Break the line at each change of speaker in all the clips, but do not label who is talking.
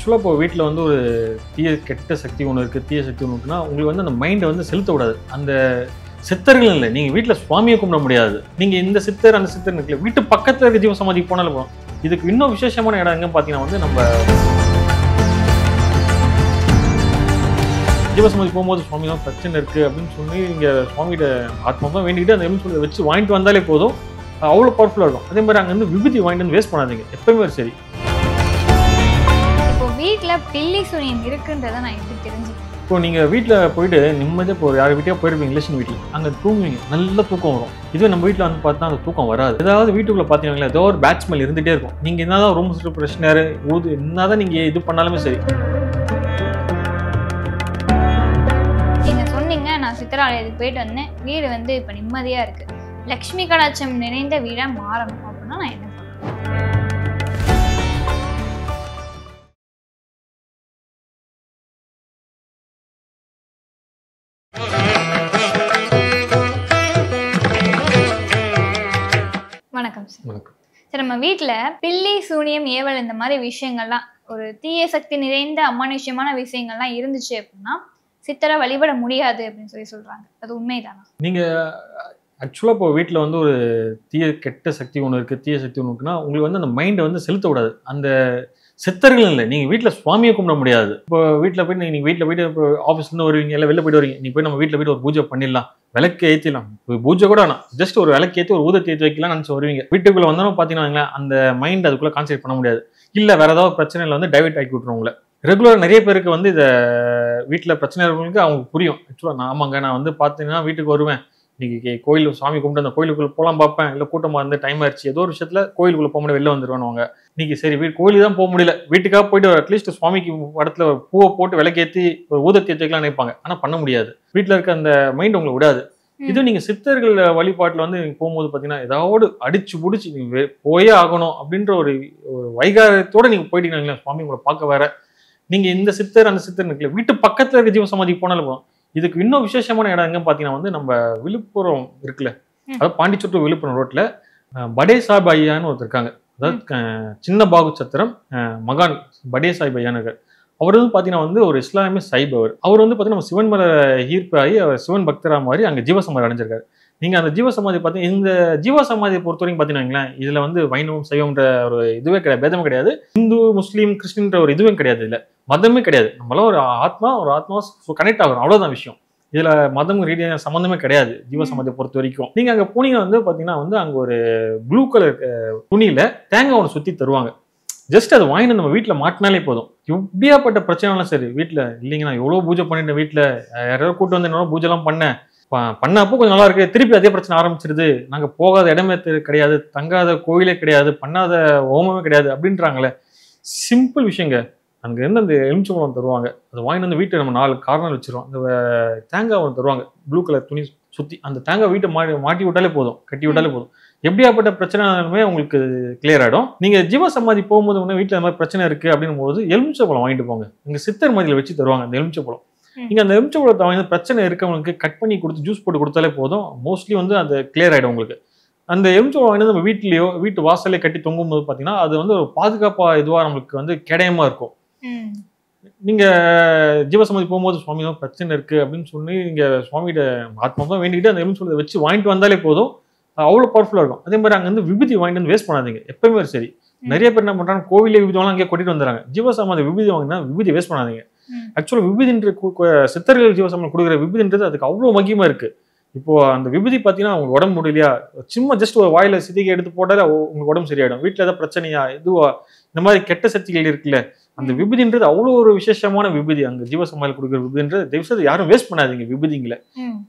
ஆக்சுவலாக இப்போ வீட்டில் வந்து ஒரு கெட்ட சக்தி ஒன்று இருக்குது, தீய சக்தி ஒன்று இருக்குன்னா உங்களுக்கு வந்து அந்த மைண்டை வந்து செலுத்தக்கூடாது. அந்த சித்தர்கள் இல்லை, நீங்கள் வீட்டில் சுவாமியை கும்பிட முடியாது. நீங்கள் இந்த சித்தர் அந்த சித்தர் இருக்குல்ல, வீட்டு பக்கத்தில் இருக்க ஜீவ சமாதிக்கு போனாலும் போகும். இதுக்கு இன்னும் விசேஷமான இடம் எங்கன்னு பார்த்தீங்கன்னா வந்து நம்ம ஜீவசமாதி போகும்போது சுவாமி தான் பிரச்சனை இருக்குது அப்படின்னு சொல்லி இங்கே சுவாமிகிட்ட ஆத்மாவும் வேண்டிக்கிட்டு அந்த எலுமிச்சை வச்சு வாங்கிட்டு வந்தாலே போதும், அவ்வளோ பவர்ஃபுல்லாக இருக்கும். அதே மாதிரி அங்கே வந்து விபூதி வாங்கிட்டு வந்து வேஸ்ட் பண்ணாதீங்க எப்பவுமே. சரி,
இப்போ வீட்டில் பில்லி சூனியம் இருக்குன்றதை நான் எப்படி தெரிஞ்சுக்கிறேன்?
இப்போ நீங்கள் வீட்டில் போயிட்டு நிம்மதியாக இப்போ யார் வீட்டையாக போயிருப்பீங்க, ரிலேஷன் வீட்டில் அங்கே தூங்குவீங்க, நல்ல தூக்கம் வரும். இதுவே நம்ம வீட்டில் வந்து பார்த்தா அந்த தூக்கம் வராது. ஏதாவது வீட்டுக்குள்ளே பார்த்தீங்கன்னா ஏதோ ஒரு பேட் ஸ்மெல் இருந்துகிட்டே இருக்கும். நீங்கள் என்னதான் ரூம் ஃப்ரெஷ்னர் ஊது என்னதான் நீங்கள் இது பண்ணாலுமே சரி.
நான் சித்திராலயத்துக்கு போயிட்டு வந்தேன், வீடு வந்து இப்போ நிம்மதியாக இருக்குது, லக்ஷ்மி கடாட்சம் நிறைந்த வீடாக மாறணும் அப்படின்னா நான் என்ன பண்ணுவேன்? வணக்கம் சார்.
வணக்கம்
சார், நம்ம வீட்டில் பில்லி சூனியம் ஏவல் இந்த மாதிரி விஷயங்கள்லாம், ஒரு தீய சக்தி நிறைந்த அமானுஷ்யமான விஷயங்கள்லாம் இருந்துச்சு அப்படின்னா சித்தரை வழிபட முடியாது அப்படின்னு சொல்றாங்க. அது உண்மைதானா?
நீங்க ஆக்சுவலாக இப்போ வீட்டில் வந்து ஒரு கெட்ட சக்தி ஒன்று இருக்குது, தீய சக்தி ஒன்று இருக்குன்னா உங்களுக்கு வந்து அந்த மைண்டை வந்து செலுத்தக்கூடாது. அந்த சித்தர்கள் இல்லை, நீங்கள் வீட்டில் சுவாமியை கும்பிட முடியாது. இப்போ வீட்டில் போய் நீங்கள் வீட்டில் போயிட்டு இப்போ ஆஃபீஸ்லேருந்து வருவீங்க, இல்லை வெளில போயிட்டு வரீங்க, நீங்கள் போய் நம்ம வீட்டில் போயிட்டு ஒரு பூஜை பண்ணிடலாம், விளக்கு ஏற்றிடலாம். பூஜை கூட வேணாம், ஜஸ்ட் ஒரு விளக்கு ஏற்றி ஒரு ஊதத்தை ஏற்றி வைக்கலாம் நினச்சி வருவீங்க. வீட்டுக்குள்ளே வந்தாலும் பார்த்தீங்கன்னா அந்த மைண்ட் அதுக்குள்ளே கான்சென்ட்ரேட் பண்ண முடியாது. இல்லை வேறு ஏதாவது பிரச்சனையில் வந்து டைவர்ட் ஆக்கி விட்ருவங்கள. ரெகுலராக நிறைய பேருக்கு வந்து இதை வீட்டில் பிரச்சனை இருக்கிறவங்களுக்கு அவங்க புரியும். ஆக்சுவலாக ஆமாங்க, நான் வந்து பார்த்தீங்கன்னா வீட்டுக்கு வருவேன், இன்னைக்கு கோயில் சாமி கும்பிட்டு அந்த கோயிலுக்குள்ளே போகலாம் பார்ப்பேன், இல்லை கூட்டமாக இருந்து டைம் ஆயிடுச்சு, ஏதோ ஒரு விஷயத்தில் கோயிலுக்குள்ளே போக முடியாது, வெளில வந்துடுவானுவாங்க. இன்னைக்கு சரி கோயிலுக்கு தான் போக முடியல, வீட்டுக்காக போயிட்டு அட்லீஸ்ட் சுவாமிக்கு இடத்துல பூவை போட்டு விளக்கேற்றி ஒரு ஊதத்தி வச்சுக்கலாம் நினைப்பாங்க. ஆனால் பண்ண முடியாது, வீட்டில் இருக்க அந்த மைண்ட் உங்களை விடாது. இது நீங்கள் சித்தர்கள் வழிபாட்டில் வந்து நீங்கள் போகும்போது பார்த்தீங்கன்னா ஏதாவது அடிச்சு பிடிச்சி நீங்கள் போயே ஆகணும் அப்படின்ற ஒரு வைகாரத்தோடு நீங்கள் போயிட்டீங்கன்னா சுவாமி உங்களை பார்க்க வேற, நீங்க இந்த சித்தர் அந்த சித்தர் இருக்குல்ல, வீட்டு பக்கத்துல இருக்க ஜீவ சமாதிக்கு போனாலும் போதும். இதுக்கு இன்னும் விசேஷமான இடம் எங்கன்னு பாத்தீங்கன்னா வந்து நம்ம விழுப்புரம் இருக்குல்ல, அதாவது பாண்டிச்சோட்டு விழுப்புரம் ரோட்ல படே சாஹிப் ஐயான்னு ஒருத்தர் இருக்காங்க. அதாவது சின்ன பாகு சத்திரம் மகான் படே சாஹிப் ஐயான்னு இருக்காரு. அவர் வந்து பாத்தீங்கன்னா வந்து ஒரு இஸ்லாமிய சைப். அவர் வந்து பாத்தீங்கன்னா நம்ம சிவன் மேல ஈர்ப்பாகி அவர் சிவன் பக்தரா மாதிரி அங்க ஜீவசமாதி அடைஞ்சிருக்காரு. நீங்க அந்த ஜீவசமாதி பார்த்தீங்கன்னா இந்த ஜீவசமாதியை பொறுத்த வரைக்கும் பார்த்தீங்கன்னா இதுல வந்து வைணவம் சைவம்ன்ற ஒரு இதுவே கிடையாது, பேதமே கிடையாது. இந்து முஸ்லீம் கிறிஸ்டின்ற ஒரு இதுவே கிடையாது, இதுல மதமே கிடையாது. நம்மளாம் ஒரு ஆத்மா கனெக்ட் ஆகும், அவ்வளவுதான் விஷயம். இதுல மதம் ரீதியான சம்பந்தமே கிடையாது ஜீவசமாதியை பொறுத்த வரைக்கும். நீங்க அங்க போனீங்க வந்து பாத்தீங்கன்னா வந்து அங்க ஒரு ப்ளூ கலர் துணியில தேங்காய் ஒன்று சுத்தி தருவாங்க. ஜஸ்ட் அதை வாங்கிட்டு நம்ம வீட்டுல மாட்டினாலே போதும். எப்படியாப்பட்ட பிரச்சனைலாம் சரி, வீட்டுல இல்லைங்க நான் எவ்வளவு பூஜை பண்ணிட்டேன், வீட்டுல யாராவது கூட்டு வந்து என்னோட பூஜை எல்லாம் பண்ணப்போ கொஞ்சம் நல்லா இருக்கு, திருப்பி அதே பிரச்சனை ஆரம்பிச்சிருது, நாங்க போகாத இடமே கிடையாது, தங்காத கோயிலே கிடையாது, பண்ணாத ஹோமமே கிடையாது அப்படின்றாங்களே. சிம்பிள் விஷயங்க. அங்க இருந்து அந்த எலுமிச்சம்பழம் தருவாங்க, அதை வாங்கிட்டு வந்து வீட்டை நம்ம 4 கார்னர் வச்சிருவோம். அந்த தேங்காய் ஒன்று தருவாங்க ப்ளூ கலர் துணி சுத்தி, அந்த தேங்காய் வீட்டை மாட்டி விட்டாலே போதும், கட்டி விட்டாலே போதும். எப்படியாப்பட்ட பிரச்சனைமே உங்களுக்கு கிளியர் ஆகிடும். நீங்க ஜீவசமாதி போகும்போது ஒன்று வீட்டில் இந்த மாதிரி பிரச்சனை இருக்கு அப்படின்னும் போது எலுமிச்சம்பழம் வாங்கிட்டு போங்க. இங்க சித்தர் மதியில வச்சு தருவாங்க அந்த எலுமிச்சம்பழம். நீங்க அந்த எலுமிச்சம்பழத்தை வாங்கி பிரச்சனை இருக்கவங்களுக்கு கட் பண்ணி கொடுத்து ஜூஸ் போட்டு கொடுத்தாலே போதும், மோஸ்ட்லி வந்து அது கிளியர் ஆகிடும் உங்களுக்கு. அந்த எலுமிச்சம்பழம் வாங்கி நம்ம வீட்லயோ வீட்டு வாசலே கட்டி தொங்கும் போது பார்த்தீங்கன்னா அது வந்து ஒரு பாதுகாப்பா இதுவாக நம்மளுக்கு வந்து கிடையமா இருக்கும். நீங்க ஜீவசமாதி போகும்போது சுவாமி தான் பிரச்சனை இருக்கு அப்படின்னு சொல்லி நீங்க சுவாமிகிட்ட ஆத்மாவும் வேண்டிக்கிட்டு அந்த எலுமிச்சம்பழத்தை வச்சு வாங்கிட்டு வந்தாலே போதும், அவ்வளோ பவர்ஃபுல்லாக இருக்கும். அதே மாதிரி அங்கே வந்து விபூதி வாங்கிட்டு வந்து வேஸ்ட் பண்ணாதீங்க எப்பவுமே. சரி, நிறைய பேர் என்ன பண்றாங்க, கோவிலே விபூதி அங்கே கொட்டிட்டு வந்துறாங்க. ஜீவசமாதி விபூதி வாங்கினா விபூதி வேஸ்ட் பண்ணாதீங்க. ஆக்சுவலாக விபூதின்ற சித்தர்கள் ஜீவசமாதி கொடுக்குற விபூதின்றது அதுக்கு அவ்வளோ மகிமா இருக்கு. இப்போ அந்த விபூதி பார்த்தீங்கன்னா உங்களுக்கு உடம்பு முடியலையா, சும்மா ஜஸ்ட் ஒரு வாயில சிதிகை எடுத்து போட்டாலே உங்களுக்கு உடம்பு சரியாயிடும். வீட்டில் ஏதாவது பிரச்சனையா இதுவா இந்த மாதிரி கெட்ட சக்திகள் இருக்குல்ல, அந்த விபூதின்றது அவ்வளோ ஒரு விசேஷமான விபூதி. அங்கே ஜீவசமாதியில் கொடுக்குற விபூதின்றது தயவுசெய்து யாரும் வேஸ்ட் பண்ணாதீங்க. விபூதிங்களை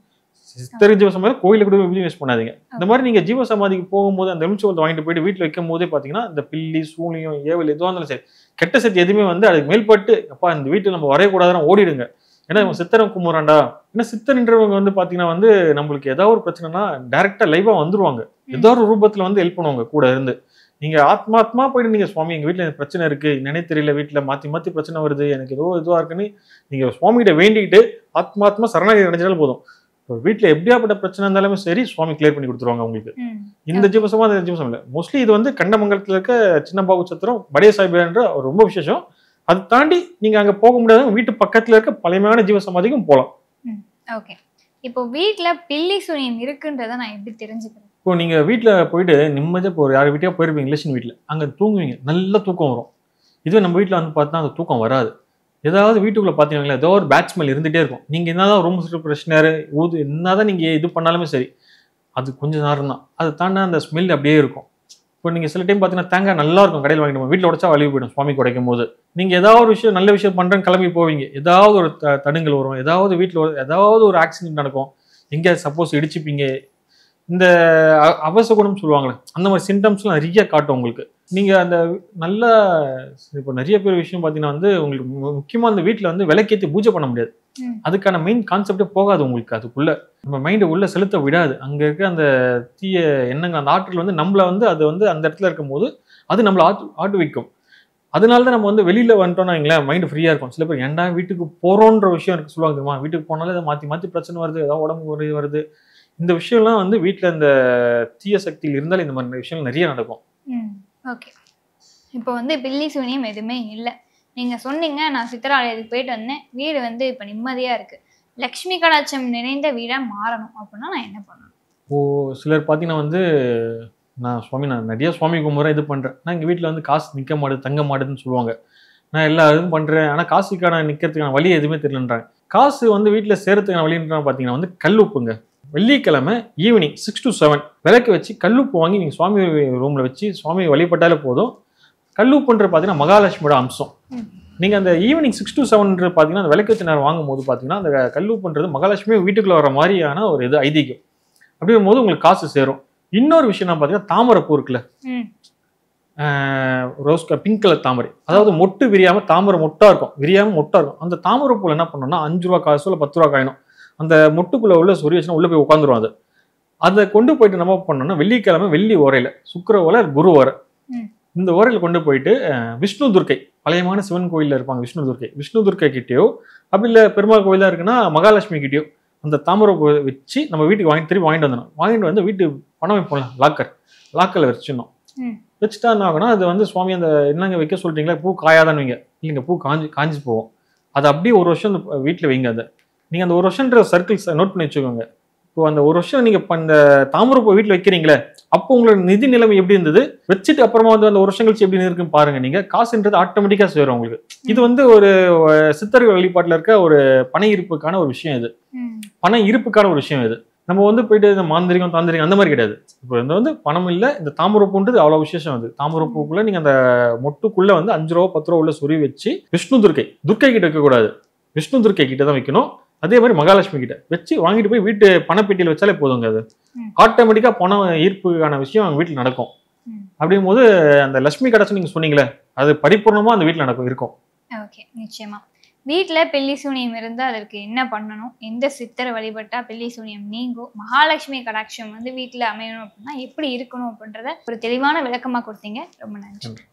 சித்தர் ஜீவசமாதி கோயிலுக்கு கூட விபூதி வேஸ்ட் பண்ணாதீங்க. இந்த மாதிரி நீங்க ஜீவசமாதிக்கு போகும்போது அந்த எலுமிச்சம்பழத்தை வாங்கிட்டு போயிட்டு வீட்டில் வைக்கும் போதே பார்த்தீங்கன்னா இந்த பில்லி சூனியம் ஏவல் எதுவாக இருந்தாலும் சரி, கெட்ட சக்தி எதுவுமே வந்து அதுக்கு மேல்பட்டு அப்பா இந்த வீட்டில் நம்ம வரையக்கூடாதுன்னு ஓடிடுங்க. ஏன்னா இவன் சித்தரை கும்பிட்றான்டா. ஏன்னா சித்தர்ன்றவங்க வந்து பாத்தீங்கன்னா வந்து நம்மளுக்கு ஏதாவது ஒரு பிரச்சனைனா டைரக்டா லைவா வந்துருவாங்க, ஏதாவது ஒரு ரூபத்துல வந்து ஹெல்ப் பண்ணுவாங்க கூட இருந்து. நீங்க ஆத்மா போயிட்டு நீங்க சுவாமி எங்க வீட்டுல எனக்கு பிரச்சனை இருக்கு, நினை தெரியல, வீட்டுல மாத்தி பிரச்சனை வருது, எனக்கு ஏதோ இதுவா இருக்குன்னு நீங்க சுவாமி கிட்ட வேண்டிக்கிட்டு ஆத்மா சரணாகதி அடைஞ்சாலும் போதும். வீட்டுல எப்படியாப்பட்ட பிரச்சனை இருந்தாலுமே சரி சுவாமி கிளியர் பண்ணி கொடுத்துருவாங்க உங்களுக்கு. இந்த ஜீவசமாதி அந்த ஜீவசம் இல்லை, மோஸ்ட்லி இது வந்து கண்டமங்கலத்துல இருக்க சின்ன பாகு சத்திரம் படே சாஹிப் என்ற ரொம்ப விசேஷம். அதை தாண்டி நீங்க அங்க போக முடியாத வீட்டு பக்கத்துல இருக்க பழமையான ஜீவ சமாதிக்கும் போகலாம்.
ஓகே. இப்போ வீட்ல பில்லி சூனியம் இருக்குன்றதை நான் எப்படி தெரிஞ்சுக்கிறேன்?
இப்போ நீங்க வீட்டுல போயிட்டு நிம்மதியா இப்போ யார் வீட்டையா போயிருப்பீங்க ரிலேஷன் வீட்டுல, அங்க தூங்குவீங்க, நல்ல தூக்கம் வரும். இதுவே நம்ம வீட்டுல வந்து பார்த்தா அந்த தூக்கம் வராது. ஏதாவது வீட்டுக்குள்ள பாத்தீங்கன்னா ஏதோ ஒரு பேட் ஸ்மெல் இருந்துட்டே இருக்கும். நீங்க என்னதான் ரூம் ஃப்ரெஷ்னர் ஊது என்னதான் நீங்க இது பண்ணாலுமே சரி, அது கொஞ்சம் நேரம் தான். அதை தாண்டி அந்த ஸ்மெல் அப்படியே இருக்கும். இப்போ நீங்க சில டைம் பாத்தீங்கன்னா தேங்காய் நல்லா இருக்கும் கடையில் வாங்கிட்டு வீட்டில் உடைச்சா வலிவு போயிடும் சுவாமிக்கு உடைக்கும் போது. நீங்க ஏதாவது ஒரு விஷயம் நல்ல விஷயம் பண்றேன்னு கிளம்பி போவீங்க, ஏதாவது ஒரு தடுங்கல் வரும், ஏதாவது வீட்டில் ஏதாவது ஒரு ஆக்சிடென்ட் நடக்கும், எங்க சப்போஸ் இடிச்சுப்பீங்க. இந்த அவசகுணம் சொல்லுவாங்களே அந்த மாதிரி சிம்டம்ஸ்லாம் நிறைய காட்டும் உங்களுக்கு. நீங்க அந்த நல்ல இப்போ நிறைய பேர் விஷயம் பார்த்தீங்கன்னா வந்து உங்களுக்கு முக்கியமா அந்த வீட்டில் வந்து விளக்கேற்றி பூஜை பண்ண முடியாது. அதுக்கான மெயின் கான்செப்டே போகாது உங்களுக்கு. அதுக்குள்ள நம்ம மைண்டை உள்ள செலுத்த விடாது. அங்க இருக்க அந்த தீய எண்ணங்கள் அந்த ஆற்றல் வந்து நம்மள வந்து அது வந்து அந்த இடத்துல இருக்கும் போது அது நம்மளை ஆட்டு வைக்கும். அதனால தான் நம்ம வந்து வெளியில வந்துட்டோம்னா எங்களேன் மைண்ட் ஃப்ரீயா இருக்கும். சில பேர் ஏன்டா வீட்டுக்கு போறோன்ற விஷயம் இருக்கு சொல்லுவாங்க தெரியுமா, வீட்டுக்கு போனாலே அதை மாத்தி மாத்தி பிரச்சனை வருது, ஏதாவது உடம்பு வருது. இந்த விஷயம்லாம் வந்து வீட்டில் இந்த தீய சக்தியில் இருந்தால் இந்த மாதிரி விஷயங்கள் நிறைய நடக்கும்.
ஓகே. இப்போ வந்து பில்லி சூனியம் எதுவுமே இல்லை, நீங்க சொன்னீங்க. நான் சித்திராலயத்துக்கு போயிட்டு வந்தேன், வீடு வந்து இப்போ நிம்மதியா இருக்கு, லக்ஷ்மி கடாட்சம் நிறைந்த வீடா மாறணும் அப்படின்னா நான் என்ன பண்ணணும்?
இப்போ சிலர் பார்த்தீங்கன்னா வந்து நான் நிறைய சுவாமி கும்பிட்றேன், இது பண்றேன், நான் எங்கள் வீட்டில் வந்து காசு நிற்க மாட்டுது தங்க மாட்டுதுன்னு சொல்லுவாங்க. நான் எல்லா இதுவும் பண்றேன், ஆனால் காசுக்கான நிற்கிறதுக்கான வழி எதுவுமே தெரியலன்றாங்க. காசு வந்து வீட்டில் சேர்றதுக்கான வழின்றாங்க பார்த்தீங்கன்னா வந்து கல்லுப்புங்க. வெள்ளிக்கிழமை ஈவினிங் 6 to 7 விளக்கு வச்சு கல்லுப்பு வாங்கி நீங்கள் சுவாமி ரூமில் வச்சு சுவாமி வழிபட்டாலே போதும். கல்லுப்புன்றது பார்த்தீங்கன்னா மகாலட்சுமியோட அம்சம். நீங்கள் அந்த ஈவினிங் 6 to 7 பார்த்தீங்கன்னா அந்த விளக்கு வச்சு நேரம் வாங்கும் போது பார்த்தீங்கன்னா அந்த கல்லுப்புன்றது மகாலட்சுமி வீட்டுக்குள்ள வர மாதிரியான ஒரு இது ஐதீகம். அப்படிங்கும் போது உங்களுக்கு காசு சேரும். இன்னொரு விஷயம் நான் பார்த்தீங்கன்னா தாமரை பூ இருக்குல்ல, ரோஸ் பிங்க் கலர் தாமரை, அதாவது மொட்டு விரியாம தாமரை மொட்டா இருக்கும், விரியாம மொட்டா இருக்கும். அந்த தாமரை பூல என்ன பண்ணணும்னா 5 ரூபா காசோ இல்லை 10 ரூபா காயினும் அந்த மொட்டுக்குள்ள உள்ள சொறி வச்சுன்னா உள்ள போய் உட்காந்துரும். அது அதை கொண்டு போயிட்டு நம்ம பண்ணோம்னா வெள்ளிக்கிழமை வெள்ளி ஓரையில சுக்கிர ஓரை குரு ஓரை இந்த ஓரையில கொண்டு போயிட்டு விஷ்ணு துர்க்கை பழையமான சிவன் கோயில்ல இருப்பாங்க விஷ்ணு துர்க்கை கிட்டேயோ அப்படி இல்லை பெருமாள் கோயிலா இருக்குன்னா மகாலட்சுமி கிட்டேயோ அந்த தாமரை வச்சு நம்ம வீட்டுக்கு திரும்பி வாங்கிட்டு வந்துடணும். வாங்கிட்டு வந்து வீட்டு பணம் வைப்போம்ல லாக்கர்ல வச்சிடணும். வச்சுட்டா என்ன ஆகும்னா அது வந்து சுவாமி அந்த என்னங்க வைக்க சொல்றீங்களா, பூ காயாதான் வைங்க, இல்லைங்க பூ காஞ்சி போவோம். அது அப்படியே ஒரு வருஷம் வீட்டில் வைங்க. அதை நீங்க அந்த ஒரு வருஷம்ன்ற சர்க்கிள்ஸ் நோட் பண்ணி வச்சுக்கோங்க. இப்போ அந்த ஒரு வருஷம் நீங்க இந்த தாமரை பூ வீட்டில் வைக்கிறீங்களே, அப்போ உங்களோட நிதி நிலைமை எப்படி இருந்தது, வச்சுட்டு அப்புறமா வந்து அந்த ஒரு வருஷம் கழிச்சு எப்படி இருக்குன்னு பாருங்க. நீங்க காசுன்றது ஆட்டோமேட்டிக்கா சேரும் உங்களுக்கு. இது வந்து ஒரு சித்தர்கள் வழிபாட்டுல இருக்க ஒரு பண இருப்புக்கான ஒரு விஷயம். இது பண இருப்புக்கான ஒரு விஷயம். இது நம்ம வந்து போயிட்டு இந்த மாந்திரிகம் தாந்திரிகம் அந்த மாதிரி கிடையாது. இப்போ இந்த வந்து பணம் இல்லை, இந்த தாமரை பூன்றது அவ்வளவு விசேஷம். அது தாமரை பூக்குள்ள நீங்க அந்த மொட்டுக்குள்ள வந்து 5 ரூபா 10 ரூபா உள்ள சொறி வச்சு விஷ்ணு துர்க்கை கிட்ட வைக்கக்கூடாது, விஷ்ணு துர்க்கை கிட்ட தான் வைக்கணும். அதே மாதிரி மகாலட்சுமி கிட்ட வச்சு வாங்கிட்டு போய் வீட்டு பணப்பெட்டியில் வச்சாலே போதுங்க. அது ஆட்டோமேட்டிக்கா பணம் ஈர்ப்புக்கான விஷயம் அவங்க வீட்டில் நடக்கும். அப்படிங்கும் போது அந்த லட்சுமி கடாட்சம் நீங்க சொன்னீங்களே அது பரிபூர்ணமா அந்த வீட்டில் இருக்கும்.
ஓகே, நிச்சயமா. வீட்டுல பில்லி சூனியம் இருந்தா அதற்கு என்ன பண்ணணும், எந்த சித்தரை வழிபட்டா பில்லி சூனியம் நீங்கும், மகாலட்சுமி கடாட்சம் வந்து வீட்டுல அமையணும் அப்படின்னா எப்படி இருக்கணும் அப்படின்றத ஒரு தெளிவான விளக்கமா கொடுத்தீங்க. ரொம்ப நன்றி.